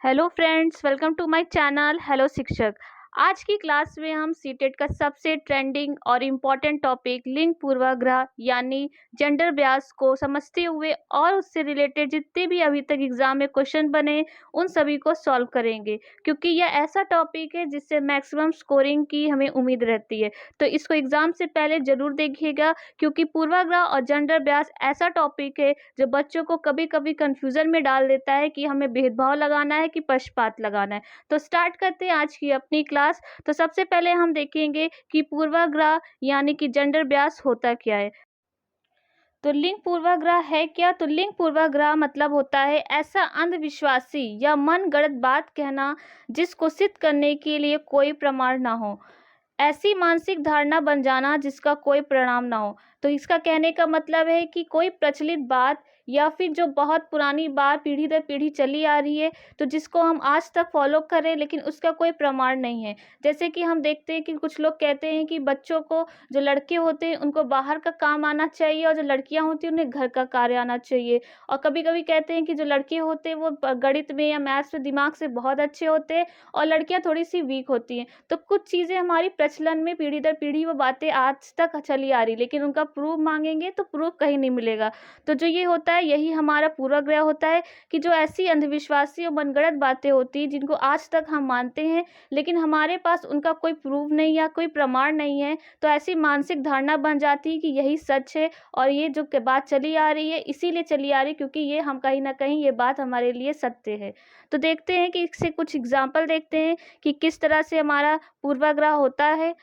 Hello friends, welcome to my channel hello Shikshak. आज की class में हम सीटेट का सबसे ट्रेंडिंग और इम्पॉर्टेंट टॉपिक लिंग पूर्वाग्रह यानी जेंडर बियस को समझते हुए और उससे रिलेटेड जितने भी अभी तक एग्जाम में क्वेश्चन बने उन सभी को सॉल्व करेंगे, क्योंकि यह ऐसा टॉपिक है जिससे मैक्सिमम स्कोरिंग की हमें उम्मीद रहती है। तो इसको एग्जाम से पहले जरूर देखिएगा, क्योंकि पूर्वाग्रह और जेंडर बियस ऐसा टॉपिक है जो बच्चों को कभी कभी कंफ्यूजन में डाल देता है कि हमें भेदभाव लगाना है कि पक्षपात लगाना है। तो स्टार्ट करते हैं आज की अपनी क्लास। तो सबसे पहले हम देखेंगे कि पूर्वाग्रह यानी कि जेंडर बियस होता क्या है। तो लिंग पूर्वाग्रह है क्या? तो लिंग पूर्वाग्रह मतलब होता है ऐसा अंधविश्वासी या मन गढ़ंत बात कहना जिसको सिद्ध करने के लिए कोई प्रमाण ना हो, ऐसी मानसिक धारणा बन जाना जिसका कोई परिणाम ना हो। तो इसका कहने का मतलब है कि कोई प्रचलित बात या फिर जो बहुत पुरानी बात पीढ़ी दर पीढ़ी चली आ रही है, तो जिसको हम आज तक फॉलो कर रहे हैं लेकिन उसका कोई प्रमाण नहीं है। जैसे कि हम देखते हैं कि कुछ लोग कहते हैं कि बच्चों को, जो लड़के होते हैं उनको बाहर का काम आना चाहिए और जो लड़कियां होती हैं उन्हें घर का कार्य आना चाहिए। और कभी कभी कहते हैं कि जो लड़के होते हैं वो गणित में या मैथ्स में दिमाग से बहुत अच्छे होते हैं और लड़कियां थोड़ी सी वीक होती हैं। तो कुछ चीज़ें हमारी प्रचलन में पीढ़ी दर पीढ़ी वो बातें आज तक चली आ रही, लेकिन उनका प्रूफ मांगेंगे तो प्रूफ कहीं नहीं मिलेगा। तो जो ये होता है यही हमारा पूर्वाग्रह होता है कि जो ऐसी अंधविश्वासी और मनगढ़ंत बातें होती हैं जिनको आज तक हम मानते हैं लेकिन हमारे पास उनका कोई प्रूफ नहीं या कोई प्रमाण नहीं है, तो ऐसी मानसिक धारणा बन जाती है कि यही सच है और ये जो बात चली आ रही है इसीलिए चली आ रही है क्योंकि ये हम कहीं ना कहीं ये बात हमारे लिए सत्य है। तो देखते हैं कि इससे कुछ एग्जाम्पल देखते हैं कि किस तरह से हमारा पूर्वाग्रह होता है।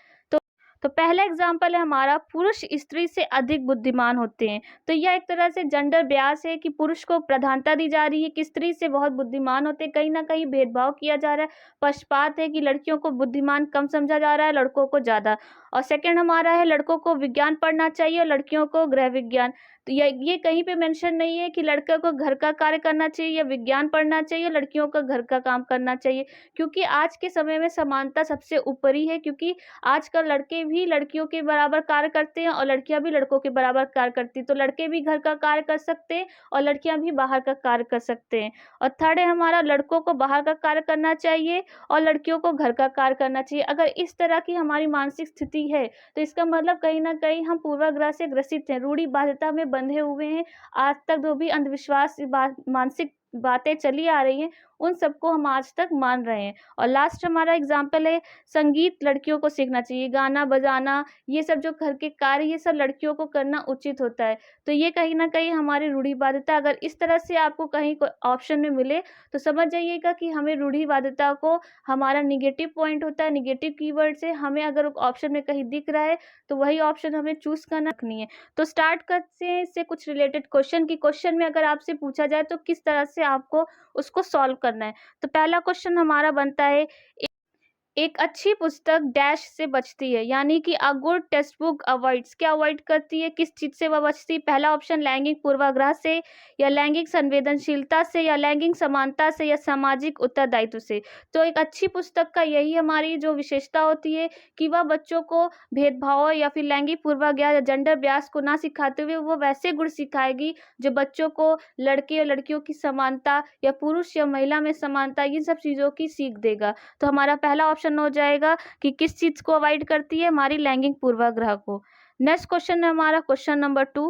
तो पहला एग्जाम्पल है हमारा, पुरुष स्त्री से अधिक बुद्धिमान होते हैं। तो यह एक तरह से जेंडर बियस है कि पुरुष को प्रधानता दी जा रही है कि स्त्री से बहुत बुद्धिमान होते हैं, कहीं ना कहीं भेदभाव किया जा रहा है। पक्षपात है कि लड़कियों को बुद्धिमान कम समझा जा रहा है, लड़कों को ज़्यादा। और सेकंड हमारा है, लड़कों को विज्ञान पढ़ना चाहिए और लड़कियों को गृह विज्ञान। तो ये कहीं पे मेंशन नहीं है कि लड़के को घर का कार्य करना चाहिए या विज्ञान पढ़ना चाहिए, लड़कियों को घर का काम करना चाहिए, क्योंकि आज के समय में समानता सबसे ऊपरी है। क्योंकि आजकल लड़के भी लड़कियों के बराबर कार्य करते हैं और लड़कियां भी लड़कों के बराबर कार्य करती हैं। तो लड़के भी घर का कार्य कर सकते हैं और लड़कियां भी बाहर का कार्य कर सकते हैं। और थर्ड है हमारा, लड़कों को बाहर का कार्य करना चाहिए और लड़कियों को घर का कार्य करना चाहिए। अगर इस तरह की हमारी मानसिक स्थिति है तो इसका मतलब कहीं ना कहीं हम पूर्वाग्रह से ग्रसित हैं, रूढ़िवादिता में बंधे हुए हैं। आज तक जो भी अंधविश्वास मानसिक बातें चली आ रही हैं उन सबको हम आज तक मान रहे हैं। और लास्ट हमारा एग्जाम्पल है, संगीत लड़कियों को सीखना चाहिए, गाना बजाना, ये सब जो घर के कार्य ये सब लड़कियों को करना उचित होता है। तो ये कहीं ना कहीं हमारी रूढ़िवादिता, अगर इस तरह से आपको कहीं कोई ऑप्शन में मिले तो समझ जाइएगा कि हमें रूढ़िवादिता को, हमारा निगेटिव पॉइंट होता है, निगेटिव कीवर्ड से हमें अगर ऑप्शन में कहीं दिख रहा है तो वही ऑप्शन हमें चूज करना रखनी है। तो स्टार्ट करते हैं इससे कुछ रिलेटेड क्वेश्चन की। क्वेश्चन में अगर आपसे पूछा जाए तो किस तरह से आपको उसको सॉल्व करना है। तो पहला क्वेश्चन हमारा बनता है, एक अच्छी पुस्तक डैश से बचती है, यानी कि a good text book avoids, क्या अवॉइड करती है, किस चीज से वह बचती है? पहला ऑप्शन लैंगिक पूर्वाग्रह से, या लैंगिक संवेदनशीलता से, या लैंगिक समानता से, या सामाजिक उत्तरदायित्व से। तो एक अच्छी पुस्तक का यही हमारी जो विशेषता होती है कि वह बच्चों को भेदभाव या फिर लैंगिक पूर्वाग्रह या जेंडर बियस को ना सिखाते हुए वो वैसे गुण सिखाएगी जो बच्चों को लड़के और लड़कियों की समानता या पुरुष या महिला में समानता, इन सब चीजों की सीख देगा। तो हमारा पहला ऑप्शन हो जाएगा कि किस चीज को अवॉइड करती है, हमारी लैंगिक पूर्वाग्रह को। नेक्स्ट क्वेश्चन है हमारा क्वेश्चन नंबर 2,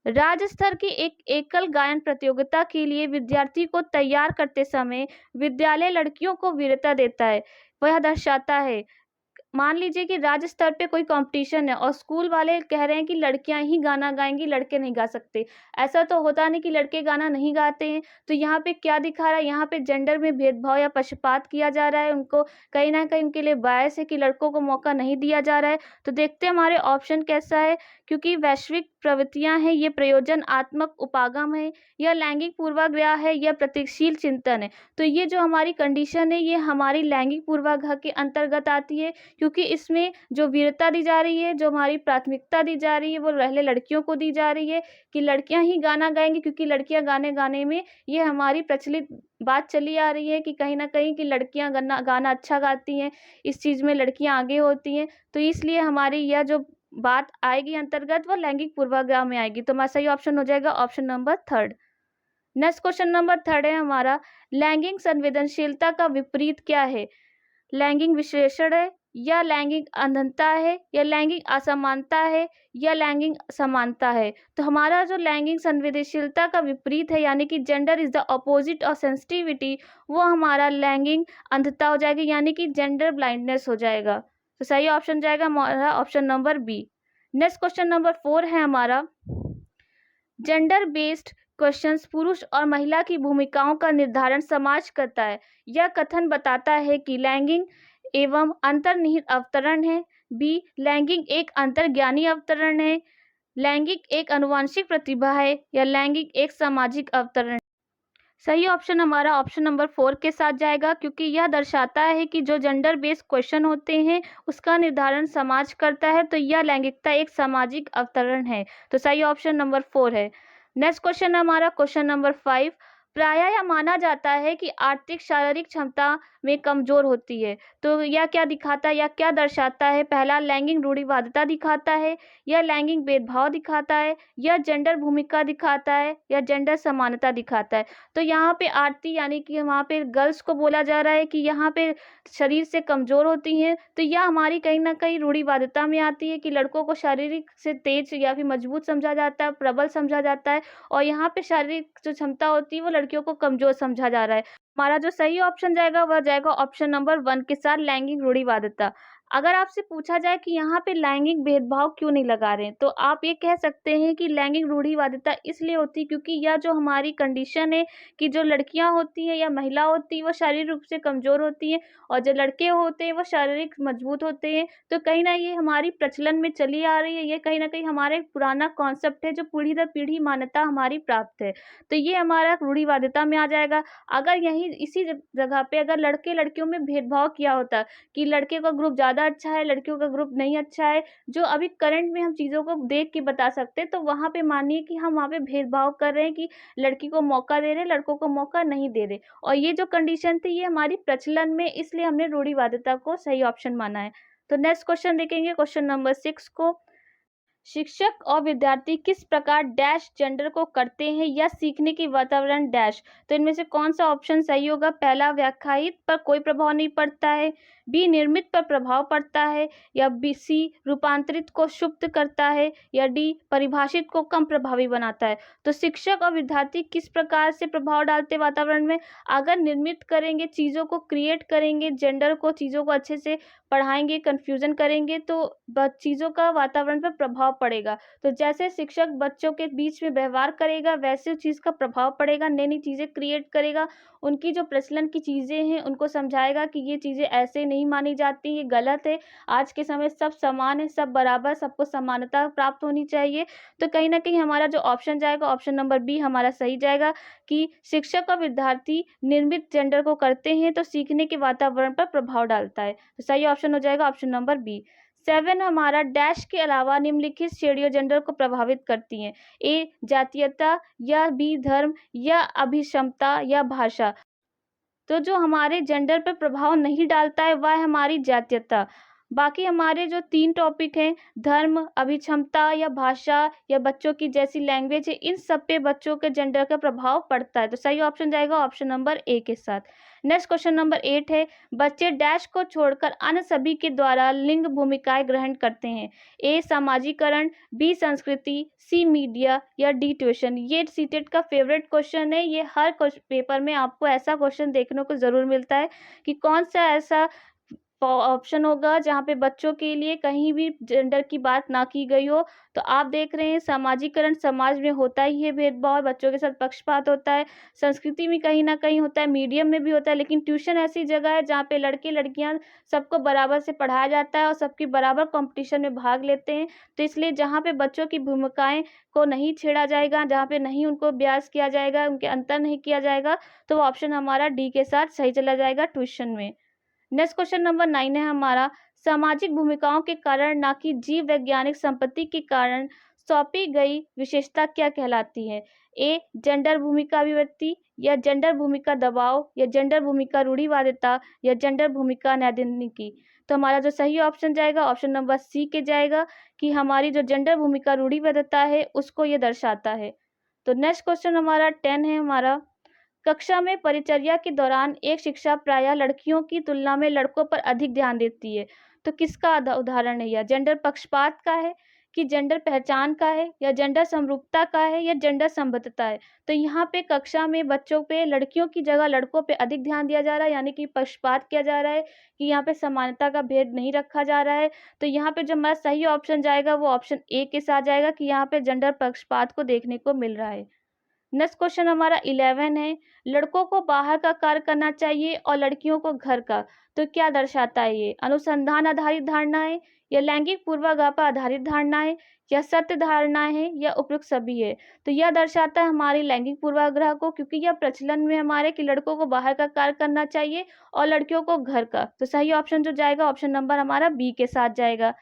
राज्य स्तर की एक एकल गायन प्रतियोगिता के लिए विद्यार्थी को तैयार करते समय विद्यालय लड़कियों को वीरता देता है, वह दर्शाता है। मान लीजिए कि राज्य स्तर पे कोई कंपटीशन है और स्कूल वाले कह रहे हैं कि लड़कियां ही गाना गाएंगी, लड़के नहीं गा सकते। ऐसा तो होता नहीं कि लड़के गाना नहीं गाते हैं। तो यहाँ पे क्या दिखा रहा है, यहाँ पे जेंडर में भेदभाव या पक्षपात किया जा रहा है, उनको कहीं ना कहीं उनके लिए बायस है कि लड़कों को मौका नहीं दिया जा रहा है। तो देखते हैं हमारे ऑप्शन कैसा है, क्योंकि वैश्विक प्रवृत्तियां हैं, ये प्रयोजनात्मक उपागम है, यह लैंगिक पूर्वाग्रह है, यह प्रतीकशील चिंतन है। तो ये जो हमारी कंडीशन है ये हमारी लैंगिक पूर्वाग्रह के अंतर्गत आती है, क्योंकि इसमें जो वीरता दी जा रही है, जो हमारी प्राथमिकता दी जा रही है वो पहले लड़कियों को दी जा रही है कि लड़कियां ही गाना गाएंगी, क्योंकि लड़कियां गाने गाने में, ये हमारी प्रचलित बात चली आ रही है कि कहीं ना कहीं कि लड़कियां गाना गाना अच्छा गाती हैं, इस चीज में लड़कियां आगे होती हैं। तो इसलिए हमारी यह जो बात आएगी अंतर्गत वो लैंगिक पूर्वाग्रह में आएगी। तो हमारा सही ऑप्शन हो जाएगा option number 3। Next question number 3 है हमारा, लैंगिक संवेदनशीलता का विपरीत क्या है? लैंगिक विश्लेषण है, या लैंगिक अंधता है, या लैंगिक असमानता है, या लैंगिक समानता है? तो हमारा जो लैंगिक संवेदनशीलता का विपरीत है, यानी कि gender is the opposite of sensitivity, वो हमारा लैंगिक अंधता हो जाएगी, यानी कि जेंडर ब्लाइंडनेस हो जाएगा। तो सही ऑप्शन जाएगा हमारा option number B. Next question number 4 है हमारा, जेंडर बेस्ड क्वेश्चंस पुरुष और महिला की भूमिकाओं का निर्धारण समाज करता है। यह कथन बताता है कि लैंगिक एवं अंतर्निहित अवतरण है। बी, लैंगिक एक अंतर्ज्ञानी अवतरण है। लैंगिक एक आनुवंशिक प्रतिभा है, या लैंगिक एक सामाजिक अवतरण। सही ऑप्शन हमारा ऑप्शन नंबर 4 के साथ जाएगा, क्योंकि यह दर्शाता है कि जो जेंडर बेस्ड क्वेश्चन होते हैं उसका निर्धारण समाज करता है, तो यह लैंगिकता एक सामाजिक अवतरण है। तो सही ऑप्शन नंबर 4 है। नेक्स्ट क्वेश्चन हमारा क्वेश्चन नंबर 5, प्रायः यह माना जाता है कि आर्थिक शारीरिक क्षमता में कमजोर होती है। तो यह क्या दिखाता है या क्या दर्शाता है? पहला, लैंगिक रूढ़िवादिता दिखाता है, या लैंगिक भेदभाव दिखाता है, या जेंडर भूमिका दिखाता है, या जेंडर समानता दिखाता है? तो यहाँ पे आरती यानी कि वहाँ पे गर्ल्स को बोला जा रहा है कि यहाँ पे शरीर से कमज़ोर होती हैं, तो यह हमारी कहीं न कहीं रूढ़िवादिता में आती है कि लड़कों को शारीरिक से तेज या फिर मजबूत समझा जाता है, प्रबल समझा जाता है, और यहाँ पे शारीरिक जो क्षमता होती है वो लड़कियों को कमज़ोर समझा जा रहा है। हमारा जो सही ऑप्शन जाएगा वह जाएगा ऑप्शन नंबर 1 के साथ, लैंगिक रूढ़िवादिता। अगर आपसे पूछा जाए कि यहाँ पे लैंगिक भेदभाव क्यों नहीं लगा रहे हैं, तो आप ये कह सकते हैं कि लैंगिक रूढ़िवादिता इसलिए होती है क्योंकि यह जो हमारी कंडीशन है कि जो लड़कियां होती हैं या महिला होती है वो शारीरिक रूप से कमज़ोर होती हैं, और जो लड़के होते हैं वो शारीरिक मजबूत होते हैं। तो कहीं न ये हमारी प्रचलन में चली आ रही है, ये कहीं न कहीं हमारा एक पुराना कॉन्सेप्ट है जो पीढ़ी दर पीढ़ी मान्यता हमारी प्राप्त है। तो ये हमारा रूढ़िवादिता में आ जाएगा। अगर यहीं इसी जगह पे अगर लड़के-लड़कियों में भेदभाव किया होता कि लड़के का ग्रुप ज़्यादा अच्छा है, लड़कियों का ग्रुप नहीं अच्छा है, जो अभी करंट में हम चीज़ों को देख के बता सकते हैं, तो वहाँ पे मानिए कि हम वहाँ पे भेदभाव कर रहे हैं कि लड़की को मौका दे रहे हैं, लड़कों को मौका नहीं दे रहे। और ये जो कंडीशन थी ये हमारी प्रचलन में, इसलिए हमने रूढ़िवादिता को सही ऑप्शन माना है। तो नेक्स्ट क्वेश्चन देखेंगे क्वेश्चन नंबर 6 को, शिक्षक और विद्यार्थी किस प्रकार डैश जेंडर को करते हैं या सीखने की वातावरण डैश? तो इनमें से कौन सा ऑप्शन सही होगा? पहला, व्याख्यायित पर कोई प्रभाव नहीं पड़ता है। बी, निर्मित पर प्रभाव पड़ता है। या बी, सी, रूपांतरित को सुप्त करता है। या डी, परिभाषित को कम प्रभावी बनाता है। तो शिक्षक और विद्यार्थी किस प्रकार से प्रभाव डालते हैं वातावरण में? अगर निर्मित करेंगे, चीज़ों को क्रिएट करेंगे, जेंडर को, चीज़ों को अच्छे से पढ़ाएंगे, कन्फ्यूज़न करेंगे, तो चीज़ों का वातावरण पर प्रभाव पड़ेगा। तो जैसे शिक्षक बच्चों के बीच में व्यवहार करेगा, वैसे उस चीज़ का प्रभाव पड़ेगा, नई-नई चीज़ें क्रिएट करेगा, उनकी जो प्रचलन की चीज़ें हैं उनको समझाएगा कि ये चीज़ें ऐसे नहीं मानी जाती, ये गलत है। आज के समय सब समान है, सब बराबर, सबको समानता प्राप्त होनी चाहिए। तो कहीं न कहीं हमारा जो ऑप्शन जाएगा ऑप्शन नंबर बी हमारा सही जाएगा कि शिक्षक और विद्यार्थी निर्मित जेंडर को करते हैं तो सीखने के वातावरण पर प्रभाव डालता है। तो सही ऑप्शन हो जाएगा ऑप्शन नंबर बी। 7 हमारा, डैश के अलावा निम्नलिखित श्रेणियां जेंडर को प्रभावित करती हैं। ए, जातीयता, या बी, धर्म, या अभिक्षमता, या भाषा। तो जो हमारे जेंडर पे प्रभाव नहीं डालता है वह है हमारी जातीयता। बाकी हमारे जो 3 टॉपिक हैं, धर्म, अभिक्षमता या भाषा या बच्चों की जैसी लैंग्वेज है, इन सब पे बच्चों के जेंडर का प्रभाव पड़ता है। तो सही ऑप्शन जाएगा ऑप्शन नंबर ए के साथ। नेक्स्ट क्वेश्चन नंबर 8 है, बच्चे डैश को छोड़कर अन्य सभी के द्वारा लिंग भूमिकाएं ग्रहण करते हैं। ए, सामाजिकरण, बी, संस्कृति, सी, मीडिया, या डी, ट्यूशन। ये सीटेट का फेवरेट क्वेश्चन है। ये हर पेपर में आपको ऐसा क्वेश्चन देखने को ज़रूर मिलता है कि कौन सा ऐसा ऑप्शन होगा जहाँ पे बच्चों के लिए कहीं भी जेंडर की बात ना की गई हो। तो आप देख रहे हैं सामाजिकरण, समाज में होता ही है भेदभाव, बच्चों के साथ पक्षपात होता है, संस्कृति में कहीं ना कहीं होता है, मीडियम में भी होता है, लेकिन ट्यूशन ऐसी जगह है जहाँ पे लड़के लड़कियाँ सबको बराबर से पढ़ाया जाता है और सबकी बराबर कंपटीशन में भाग लेते हैं। तो इसलिए जहाँ पे बच्चों की भूमिकाएं को नहीं छेड़ा जाएगा, जहाँ पे नहीं उनको अभ्यास किया जाएगा, उनके अंतर नहीं किया जाएगा, तो ऑप्शन हमारा डी के साथ सही चला जाएगा ट्यूशन में। नेक्स्ट क्वेश्चन नंबर 9 है हमारा, सामाजिक भूमिकाओं के कारण ना कि जीव वैज्ञानिक संपत्ति के कारण सौंपी गई विशेषता क्या कहलाती है? ए, जेंडर भूमिका अभिव्यक्ति, या जेंडर भूमिका दबाव, या जेंडर भूमिका रूढ़िवादिता, या जेंडर भूमिका नैतिकी। तो हमारा जो सही ऑप्शन जाएगा ऑप्शन नंबर सी के जाएगा कि हमारी जो जेंडर भूमिका रूढ़िवादिता है उसको ये दर्शाता है। तो नेक्स्ट क्वेश्चन हमारा 10 है हमारा, कक्षा में परिचर्या के दौरान एक शिक्षा प्रायः लड़कियों की तुलना में लड़कों पर अधिक ध्यान देती है। तो किसका उदाहरण है यह? जेंडर पक्षपात का है, कि जेंडर पहचान का है, या जेंडर समरूपता का है, या जेंडर संबद्धता है? तो यहाँ पे कक्षा में बच्चों पे लड़कियों की जगह लड़कों पे अधिक ध्यान दिया जा रहा है, यानी कि पक्षपात किया जा रहा है, कि यहाँ पे समानता का भेद नहीं रखा जा रहा है। तो यहाँ पे जो हमारा सही ऑप्शन जाएगा वो ऑप्शन ए के साथ जाएगा, कि यहाँ पे जेंडर पक्षपात को देखने को मिल रहा है। नेक्स्ट क्वेश्चन हमारा 11 है, लड़कों को बाहर का कार्य करना चाहिए और लड़कियों को घर का। तो क्या दर्शाता है ये? अनुसंधान आधारित धारणाएं, या लैंगिक पूर्वाग्रह पर आधारित धारणाएं, या सत्य धारणाएं हैं, या उपयुक्त सभी है? तो यह दर्शाता है हमारी लैंगिक पूर्वाग्रह को, क्योंकि यह प्रचलन में हमारे कि लड़कों को बाहर का कार्य करना चाहिए और लड़कियों को घर का। तो सही ऑप्शन जो जाएगा ऑप्शन नंबर हमारा बी के साथ जाएगा।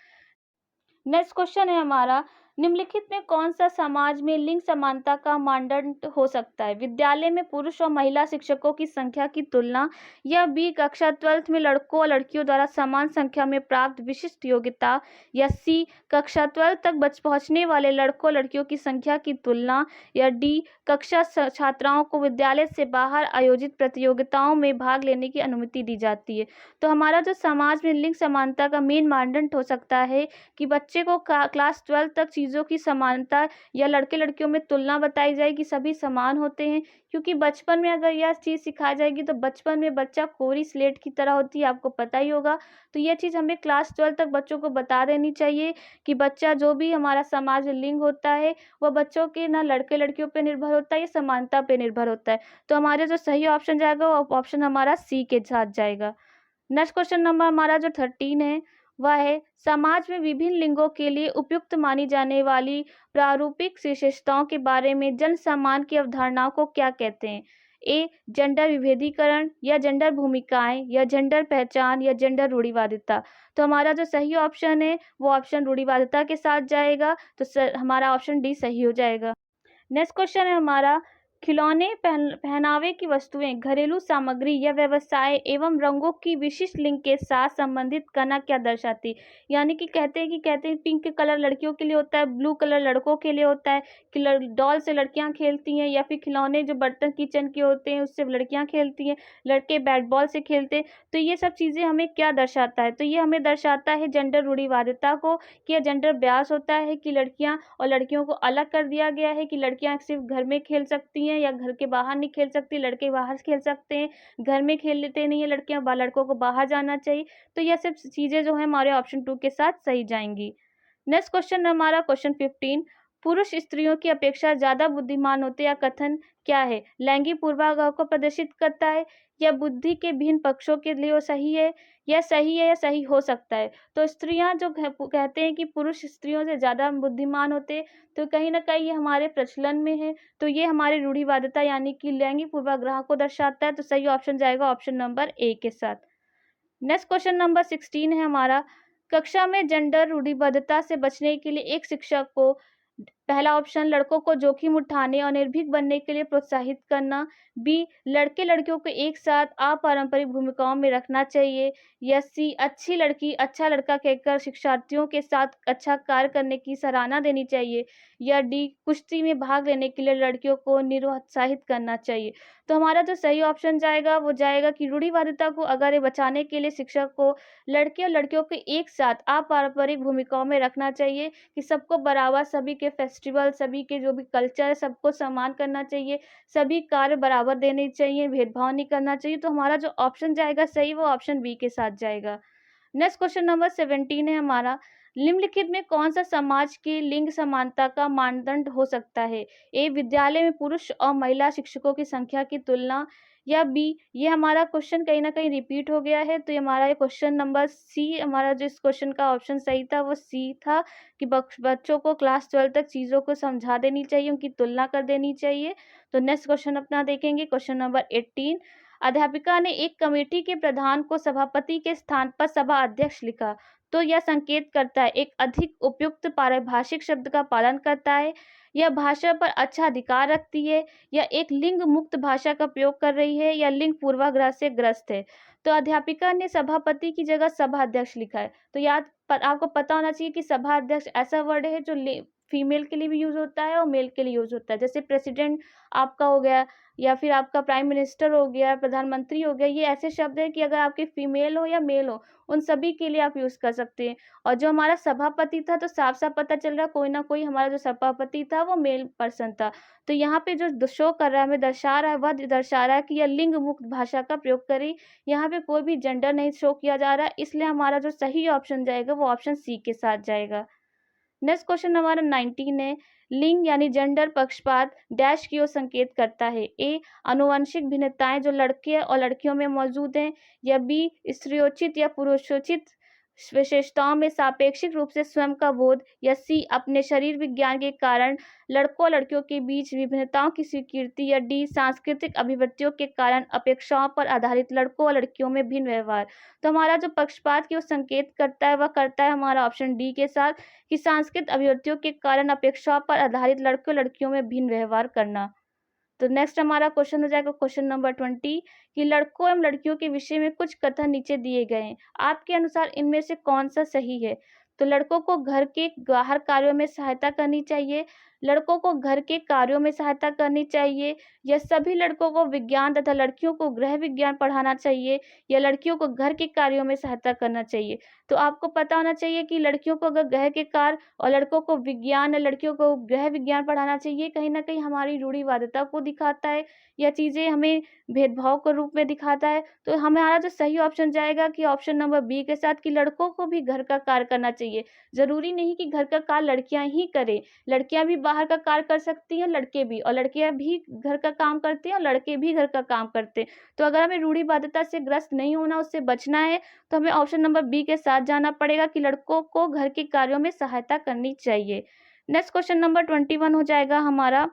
नेक्स्ट क्वेश्चन है हमारा, निम्नलिखित में कौन सा समाज में लिंग समानता का मानदंड हो सकता है? विद्यालय में पुरुष और महिला शिक्षकों की संख्या की तुलना, या बी कक्षा 12th में लड़कों और लड़कियों द्वारा समान संख्या में प्राप्त विशिष्ट योग्यता, या सी कक्षा 12 तक पहुंचने वाले लड़कों लड़कियों की संख्या की तुलना, या डी कक्षा छात्राओं को विद्यालय से बाहर आयोजित प्रतियोगिताओं में भाग लेने की अनुमति दी जाती है। तो हमारा जो समाज में लिंग समानता का मेन मानदंड हो सकता है कि बच्चे को क्लास 12 तक चीज़ों की समानता या लड़के लड़कियों में तुलना बताई जाए कि सभी समान होते हैं, क्योंकि बचपन में अगर यह चीज़ सिखाई जाएगी तो बचपन में बच्चा कोरी स्लेट की तरह होती है, आपको पता ही होगा। तो यह चीज़ हमें क्लास 12 तक बच्चों को बता देनी चाहिए कि बच्चा जो भी हमारा समाज में लिंग होता है वह बच्चों के ना लड़के लड़कियों पर निर्भर होता है या समानता पर निर्भर होता है। तो हमारा जो सही ऑप्शन जाएगा वो ऑप्शन हमारा सी के साथ जाएगा। नेक्स्ट क्वेश्चन नंबर हमारा जो 13 है वह है, समाज में विभिन्न लिंगों के लिए उपयुक्त मानी जाने वाली प्रारूपिक विशेषताओं के बारे में जन सम्मान की अवधारणाओं को क्या कहते हैं? ए जेंडर विभेदीकरण, या जेंडर भूमिकाएं, या जेंडर पहचान, या जेंडर रूढ़िवादिता? तो हमारा जो सही ऑप्शन है वो ऑप्शन रूढ़िवादिता के साथ जाएगा। तो हमारा ऑप्शन डी सही हो जाएगा। नेक्स्ट क्वेश्चन है हमारा, खिलौने, पहनावे की वस्तुएं, घरेलू सामग्री या व्यवसाय एवं रंगों की विशिष्ट लिंग के साथ संबंधित करना क्या दर्शाती? यानी कि कहते हैं पिंक कलर लड़कियों के लिए होता है, ब्लू कलर लड़कों के लिए होता है, कि डॉल से लड़कियां खेलती हैं, या फिर खिलौने जो बर्तन किचन के होते हैं उससे लड़कियां खेलती हैं, लड़के बैट बॉल से खेलते हैं। तो ये सब चीज़ें हमें क्या दर्शाता है? तो ये हमें दर्शाता है जेंडर रूढ़िवादिता को, कि यह जेंडर ब्यास होता है, कि लड़कियां और लड़कियों को अलग कर दिया गया है, कि लड़कियां सिर्फ घर में खेल सकती हैं या घर के बाहर नहीं खेल सकती, लड़के बाहर खेल सकते हैं, घर में खेल लेते नहीं है लड़कियां, लड़कों को बाहर जाना चाहिए। तो यह सब चीज़ें जो है हमारे ऑप्शन 2 के साथ सही जाएंगी। नेक्स्ट क्वेश्चन हमारा क्वेश्चन 15, पुरुष स्त्रियों की अपेक्षा ज़्यादा बुद्धिमान होते या कथन क्या है? लैंगिक पूर्वाग्रह को प्रदर्शित करता है, या बुद्धि के भिन्न पक्षों के लिए वो सही है, या सही है, या सही हो सकता है? तो स्त्रियां जो कहते हैं कि पुरुष स्त्रियों से ज़्यादा बुद्धिमान होते, तो कहीं ना कहीं ये हमारे प्रचलन में है। तो ये हमारी रूढ़िवादिता यानी कि लैंगिक पूर्वाग्रह को दर्शाता है। तो सही ऑप्शन जाएगा ऑप्शन नंबर ए के साथ। नेक्स्ट क्वेश्चन नंबर 16 है हमारा, कक्षा में जेंडर रूढ़िबद्धता से बचने के लिए एक शिक्षक को पहला ऑप्शन लड़कों को जोखिम उठाने और निर्भीक बनने के लिए प्रोत्साहित करना, बी लड़के लड़कियों को एक साथ अपारंपरिक भूमिकाओं में रखना चाहिए, या सी अच्छी लड़की अच्छा लड़का कहकर शिक्षार्थियों के साथ अच्छा कार्य करने की सराहना देनी चाहिए, या डी कुश्ती में भाग लेने के लिए लड़कियों को निरुत्साहित करना चाहिए? तो हमारा जो सही ऑप्शन जाएगा वो जाएगा कि रूढ़िवादिता को अगर ये बचाने के लिए शिक्षक को लड़के और लड़कियों को एक साथ अपारंपरिक भूमिकाओं में रखना चाहिए, कि सबको बराबर, सभी के फेस्टिवल, सभी के जो भी कल्चर है सबको सम्मान करना चाहिए, सभी कार्य बराबर देने चाहिए, भेदभाव नहीं करना चाहिए। तो हमारा जो ऑप्शन जाएगा सही वो ऑप्शन बी के साथ जाएगा। नेक्स्ट क्वेश्चन नंबर 17 है हमारा, निम्नलिखित में कौन सा समाज के लिंग समानता का मानदंड हो सकता है? ए विद्यालय में पुरुष और महिला शिक्षकों की संख्या की तुलना, या बी ये हमारा क्वेश्चन कहीं ना कहीं रिपीट हो गया है, तो ये हमारा ये क्वेश्चन नंबर सी, हमारा जो इस क्वेश्चन का ऑप्शन सही था वो सी था, कि बच्चों को क्लास 12 तक चीज़ों को समझा देनी चाहिए, उनकी तुलना कर देनी चाहिए। तो नेक्स्ट क्वेश्चन अपना देखेंगे क्वेश्चन नंबर 18, अध्यापिका ने एक कमेटी के प्रधान को सभापति के स्थान पर सभा अध्यक्ष लिखा, तो यह संकेत करता है एक अधिक उपयुक्त पारिभाषिक शब्द का पालन करता है, यह भाषा पर अच्छा अधिकार रखती है, या एक लिंग मुक्त भाषा का प्रयोग कर रही है, या लिंग पूर्वाग्रह से ग्रस्त है? तो अध्यापिका ने सभापति की जगह सभा अध्यक्ष लिखा है। तो आपको पता होना चाहिए कि सभा अध्यक्ष ऐसा वर्ड है जो फीमेल के लिए भी यूज़ होता है और मेल के लिए यूज़ होता है। जैसे प्रेसिडेंट आपका हो गया या फिर आपका प्राइम मिनिस्टर हो गया, प्रधानमंत्री हो गया, ये ऐसे शब्द हैं कि अगर आपकी फीमेल हो या मेल हो, उन सभी के लिए आप यूज़ कर सकते हैं। और जो हमारा सभापति था, तो साफ-साफ पता चल रहा है कोई ना कोई हमारा जो सभापति था वो मेल पर्सन था। तो यहाँ पे जो शो कर रहा है, हमें दर्शा रहा है, वह दर्शा रहा है कि यह लिंग मुक्त भाषा का प्रयोग करें। यहाँ पे कोई भी जेंडर नहीं शो किया जा रहा है, इसलिए हमारा जो सही ऑप्शन जाएगा वो ऑप्शन सी के साथ जाएगा। नेक्स्ट क्वेश्चन हमारा 19 है। लिंग यानी जेंडर पक्षपात डैश की ओर संकेत करता है। ए आनुवंशिक भिन्नताएं जो लड़के और लड़कियों में मौजूद हैं, या बी स्त्रियोचित या पुरुषोचित विशेषताओं में सापेक्षिक रूप से स्वयं का बोध, या सी अपने शरीर विज्ञान के कारण लड़कों और लड़कियों के बीच विभिन्नताओं की स्वीकृति, या डी सांस्कृतिक अभिव्यक्तियों के कारण अपेक्षाओं पर आधारित लड़कों और लड़कियों में भिन्न व्यवहार। तो हमारा जो पक्षपात की ओर संकेत करता है वह करता है हमारा ऑप्शन डी के साथ, कि सांस्कृतिक अभिव्यक्तियों के कारण अपेक्षाओं पर आधारित लड़कों लड़कियों में भिन्न व्यवहार करना। तो नेक्स्ट हमारा क्वेश्चन हो जाएगा क्वेश्चन नंबर 20, कि लड़कों एवं लड़कियों के विषय में कुछ कथन नीचे दिए गए हैं, आपके अनुसार इनमें से कौन सा सही है। तो लड़कों को घर के बाहर कार्यों में सहायता करनी चाहिए, लड़कों को घर के कार्यों में सहायता करनी चाहिए, या सभी लड़कों को विज्ञान तथा लड़कियों को गृह विज्ञान पढ़ाना चाहिए, या लड़कियों को घर के कार्यों में सहायता करना चाहिए। तो आपको पता होना चाहिए कि लड़कियों को अगर घर के कार्य और लड़कों को विज्ञान या लड़कियों को गृह विज्ञान पढ़ाना चाहिए, कहीं न कहीं हमारी रूढ़िवादिता को दिखाता है, या चीज़ें हमें भेदभाव के रूप में दिखाता है। तो हमारा जो सही ऑप्शन जाएगा कि ऑप्शन नंबर बी के साथ, कि लड़कों को भी घर का कार्य करना चाहिए। ज़रूरी नहीं कि घर का कार्य लड़कियाँ ही करें, लड़कियाँ भी बाहर का कार्य कर सकती हैं, लड़के भी, और लड़कियाँ भी घर का काम करती हैं और लड़के भी घर का काम करते हैं। तो अगर हमें रूढ़िवादिता से ग्रस्त नहीं होना, उससे बचना है, तो हमें ऑप्शन नंबर बी के साथ जाना पड़ेगा कि लड़कों को घर के कार्यों में सहायता करनी चाहिए। नेक्स्ट क्वेश्चन नंबर 21 हो जाएगा हमारा।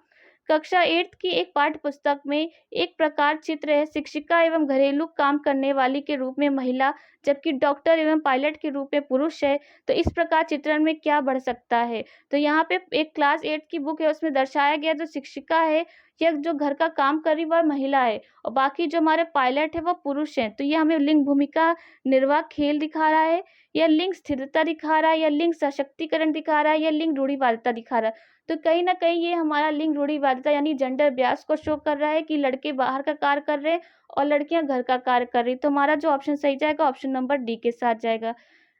कक्षा 8 की एक पाठ्य पुस्तक में एक प्रकार चित्र है, शिक्षिका एवं घरेलू काम करने वाली के रूप में महिला, जबकि डॉक्टर एवं पायलट के रूप में पुरुष है। तो इस प्रकार चित्रण में क्या बढ़ सकता है। तो यहाँ पे एक क्लास 8 की बुक है, उसमें दर्शाया गया जो शिक्षिका है, यह जो घर का काम कर रही वह महिला है, और बाकी जो हमारे पायलट है वो पुरुष हैं। तो ये हमें लिंग भूमिका निर्वाह खेल दिखा रहा है, या लिंग स्थिरता दिखा रहा है, या लिंग सशक्तिकरण दिखा रहा है, या लिंग रूढ़िवादिता दिखा रहा है। तो कहीं न कहीं ये हमारा लिंग रूढ़िवादिता यानी जेंडर बियस को शो कर रहा है कि लड़के बाहर का कार्य कर रहे हैं और लड़कियां घर का कार्य कर रही। तो हमारा जो ऑप्शन सही जाएगा ऑप्शन नंबर डी के साथ जाएगा।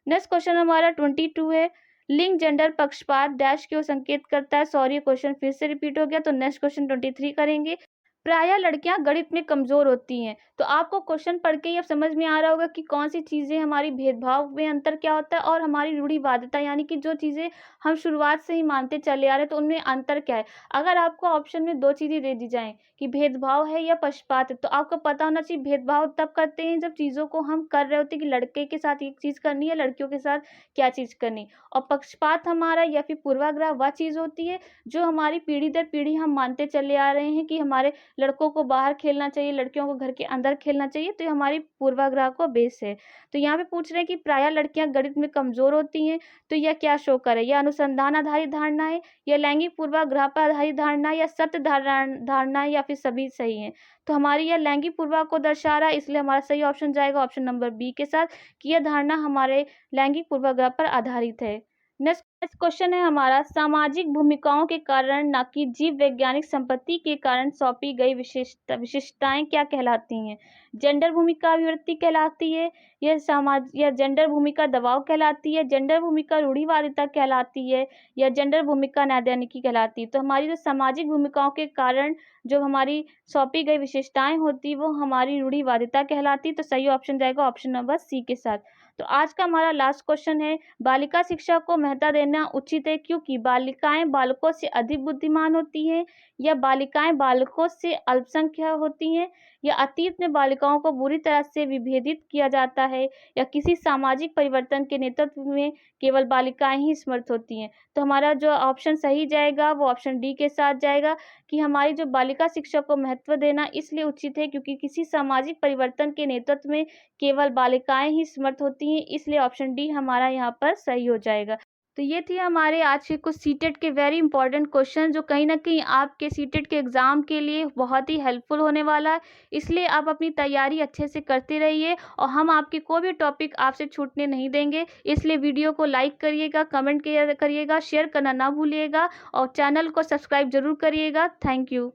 नेक्स्ट क्वेश्चन हमारा 22 है। लिंग जेंडर पक्षपात डैश की ओर संकेत करता है। सॉरी, क्वेश्चन फिर से रिपीट हो गया, तो नेक्स्ट क्वेश्चन 23 करेंगे। प्रायः लड़कियां गणित में कमजोर होती हैं। तो आपको क्वेश्चन पढ़ के ही अब समझ में आ रहा होगा कि कौन सी चीजें हमारी भेदभाव में अंतर क्या होता है और हमारी रूढ़िवादिता यानी कि जो चीजें हम शुरुआत से ही मानते चले आ रहे हैं, तो उनमें अंतर क्या है। अगर आपको ऑप्शन में दो चीजें दे दी जाएं कि भेदभाव है या पक्षपात है, तो आपको पता होना चाहिए भेदभाव तब करते हैं जब चीजों को हम कर रहे होते हैं कि लड़के के साथ एक चीज करनी है, लड़कियों के साथ क्या चीज करनी। और पक्षपात हमारा या फिर पूर्वाग्रह वह चीज होती है जो हमारी पीढ़ी दर पीढ़ी हम मानते चले आ रहे हैं कि हमारे लड़कों को बाहर खेलना चाहिए, लड़कियों को घर के अंदर खेलना चाहिए। तो ये हमारी पूर्वाग्रह को बेस है। तो यहाँ पे पूछ रहे हैं कि प्रायः लड़कियां गणित में कमजोर होती हैं। तो यह क्या शो करे, यह अनुसंधान आधारित धारणा है, या लैंगिक पूर्वाग्रह पर आधारित धारणा है, या सत्य धारणा है, या फिर सभी सही है। तो हमारी यह लैंगिक पूर्वाग्रह को दर्शा रहा है, इसलिए हमारा सही ऑप्शन जाएगा ऑप्शन नंबर बी के साथ, कि यह धारणा हमारे लैंगिक पूर्वाग्रह पर आधारित है। नेक्स्ट क्वेश्चन है हमारा। सामाजिक भूमिकाओं के कारण न कि जीव वैज्ञानिक संपत्ति के कारण सौंपी गई विशिष्टताएं क्या कहलाती हैं। जेंडर भूमिका अभिव्यक्ति कहलाती है, या जेंडर भूमिका दबाव कहलाती है, जेंडर भूमिका रूढ़िवादिता कहलाती है, या जेंडर भूमिका नैदानिकी कहलाती है। तो हमारी जो सामाजिक भूमिकाओं के कारण जो हमारी सौंपी गई विशेषताएं होती वो हमारी रूढ़िवादिता कहलाती। तो सही ऑप्शन जाएगा ऑप्शन नंबर सी के साथ। तो आज का हमारा लास्ट क्वेश्चन है। बालिका शिक्षा को महत्ता देना उचित है क्योंकि बालिकाएं बालकों से अधिक बुद्धिमान होती हैं, या बालिकाएं बालकों से अल्पसंख्यक होती हैं, या अतीत में बालिकाओं को बुरी तरह से विभेदित किया जाता है, या किसी सामाजिक परिवर्तन के नेतृत्व में केवल बालिकाएं ही समर्थ होती हैं। तो हमारा जो ऑप्शन सही जाएगा वो ऑप्शन डी के साथ जाएगा, कि हमारी जो बालिका शिक्षा को महत्व देना इसलिए उचित है क्योंकि किसी सामाजिक परिवर्तन के नेतृत्व में केवल बालिकाएं ही समर्थ होती हैं, इसलिए ऑप्शन डी हमारा यहाँ पर सही हो जाएगा। तो ये थी हमारे आज के कुछ सीटेट के वेरी इंपॉर्टेंट क्वेश्चन, जो कहीं न कहीं आपके सीटेट के एग्ज़ाम के लिए बहुत ही हेल्पफुल होने वाला है। इसलिए आप अपनी तैयारी अच्छे से करते रहिए और हम आपके कोई भी टॉपिक आपसे छूटने नहीं देंगे। इसलिए वीडियो को लाइक करिएगा, कमेंट किया करिएगा, शेयर करना ना भूलिएगा और चैनल को सब्सक्राइब ज़रूर करिएगा। Thank you.